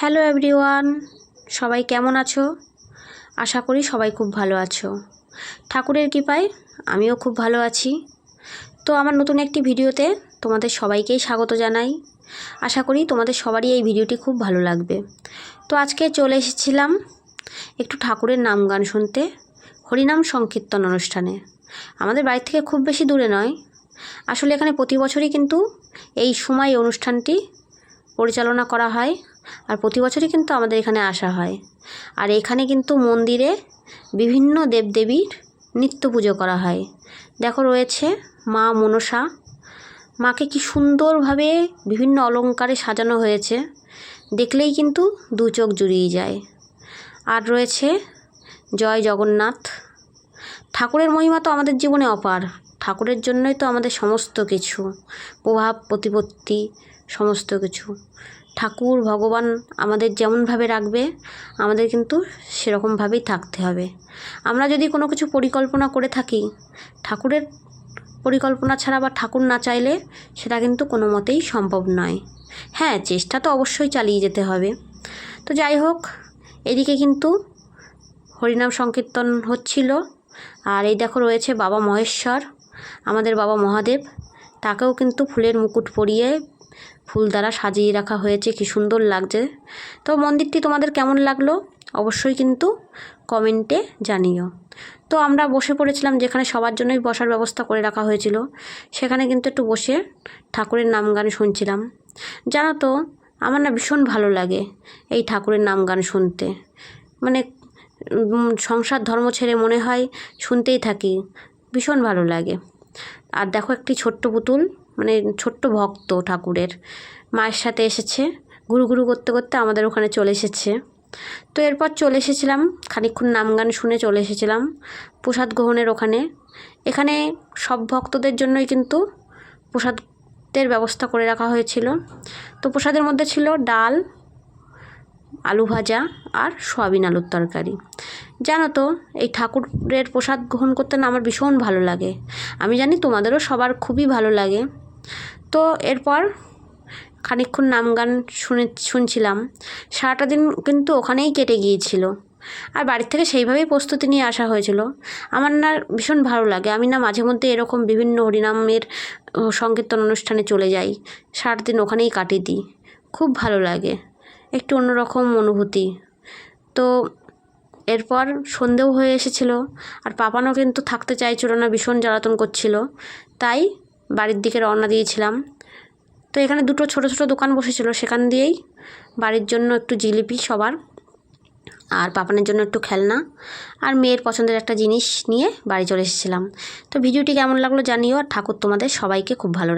Hello everyone, সবাই কেমন আছো? আশা করি সবাই খুব ভালো আছো। ঠাকুরের কৃপায় আমিও খুব ভালো আছি। তো আমার নতুন একটি ভিডিওতে তোমাদের সবাইকেই স্বাগত জানাই। আশা করি তোমাদের সবারই এই ভিডিওটি খুব ভালো লাগবে। তো আজকে চলে এসেছিলাম একটু ঠাকুরের নাম গান শুনতে, হরিনাম সংকীর্তন অনুষ্ঠানে। আমাদের বাড়ি থেকে খুব বেশি দূরে নয়, আসলে এখানে প্রতি বছরই কিন্তু এই সময় অনুষ্ঠানটি পরিচালনা করা হয়, আর প্রতি বছরই কিন্তু আমাদের এখানে আসা হয়। আর এখানে কিন্তু মন্দিরে বিভিন্ন দেবদেবীর নিত্য পুজো করা হয়। দেখো রয়েছে মা মনসা, মাকে কি সুন্দরভাবে বিভিন্ন অলংকারে সাজানো হয়েছে, দেখলেই কিন্তু দু চোখ জুড়িয়ে যায়। আর রয়েছে জয় জগন্নাথ। ঠাকুরের মহিমা তো আমাদের জীবনে অপার, ঠাকুরের জন্যই তো আমাদের সমস্ত কিছু, প্রভাব প্রতিপত্তি সমস্ত কিছু। ঠাকুর ভগবান আমাদের যেমনভাবে রাখবে আমাদের কিন্তু সেরকমভাবেই থাকতে হবে। আমরা যদি কোনো কিছু পরিকল্পনা করে থাকি, ঠাকুরের পরিকল্পনা ছাড়া বা ঠাকুর না চাইলে সেটা কিন্তু কোনো মতেই সম্ভব নয়। হ্যাঁ, চেষ্টা তো অবশ্যই চালিয়ে যেতে হবে। তো যাই হোক, এদিকে কিন্তু হরিনাম সংকীর্তন হচ্ছিল। আর এই দেখো রয়েছে বাবা মহেশ্বর, আমাদের বাবা মহাদেব, তাকেও কিন্তু ফুলের মুকুট পরিয়ে ফুল দ্বারা সাজিয়ে রাখা হয়েছে, কি সুন্দর লাগছে। তো মন্দিরটি তোমাদের কেমন লাগলো অবশ্যই কিন্তু কমেন্টে জানিও। তো আমরা বসে পড়েছিলাম, যেখানে সবার জন্যই বসার ব্যবস্থা করে রাখা হয়েছিল, সেখানে কিন্তু একটু বসে ঠাকুরের নাম গান শুনছিলাম। জানো তো, আমার না ভীষণ ভালো লাগে এই ঠাকুরের নাম গান শুনতে। মানে সংসার ধর্ম ছেড়ে মনে হয় শুনতেই থাকি, ভীষণ ভালো লাগে। আর দেখো একটি ছোট্ট পুতুল, মানে ছোট্ট ভক্ত ঠাকুরের, মায়ের সাথে এসেছে, ঘুরু ঘুরু করতে করতে আমাদের ওখানে চলে এসেছে। তো এরপর চলে এসেছিলাম, খানিকক্ষণ নাম গান শুনে চলে এসেছিলাম প্রসাদ গ্রহণের ওখানে। এখানে সব ভক্তদের জন্যই কিন্তু প্রসাদের ব্যবস্থা করে রাখা হয়েছিল। তো প্রসাদের মধ্যে ছিল ডাল, আলু ভাজা আর সয়াবিন আলুর তরকারি। জানো তো, এই ঠাকুরের প্রসাদ গ্রহণ করতে না আমার ভীষণ ভালো লাগে। আমি জানি তোমাদেরও সবার খুবই ভালো লাগে। তো এরপর খানিকক্ষণ নাম গান শুনছিলাম, সারাটা দিন কিন্তু ওখানেই কেটে গিয়েছিল। আর বাড়ির থেকে সেইভাবেই প্রস্তুতি নিয়ে আসা হয়েছিল। আমার না ভীষণ ভালো লাগে, আমি না মাঝে মধ্যে এরকম বিভিন্ন হরিনামের সংকীর্তন অনুষ্ঠানে চলে যাই, সারাদিন ওখানেই কাটিয়ে দিই, খুব ভালো লাগে, একটু অন্যরকম অনুভূতি। তো এরপর সন্ধেও হয়ে এসেছিল, আর পাপানও কিন্তু থাকতে চাইছিল না, ভীষণ জ্বালাতন করছিল, তাই বাড়ির দিকে রওনা দিয়েছিলাম। তো এখানে দুটো ছোট ছোট দোকান বসেছিল, সেখান দিয়েই বাড়ির জন্য একটু জিলিপি সবার, আর পাপানের জন্য একটু খেলনা, আর মেয়ের পছন্দের একটা জিনিস নিয়ে বাড়ি চলে এসেছিলাম। তো ভিডিওটি কেমন লাগলো জানিও, আর ঠাকুর তোমাদের সবাইকে খুব ভালো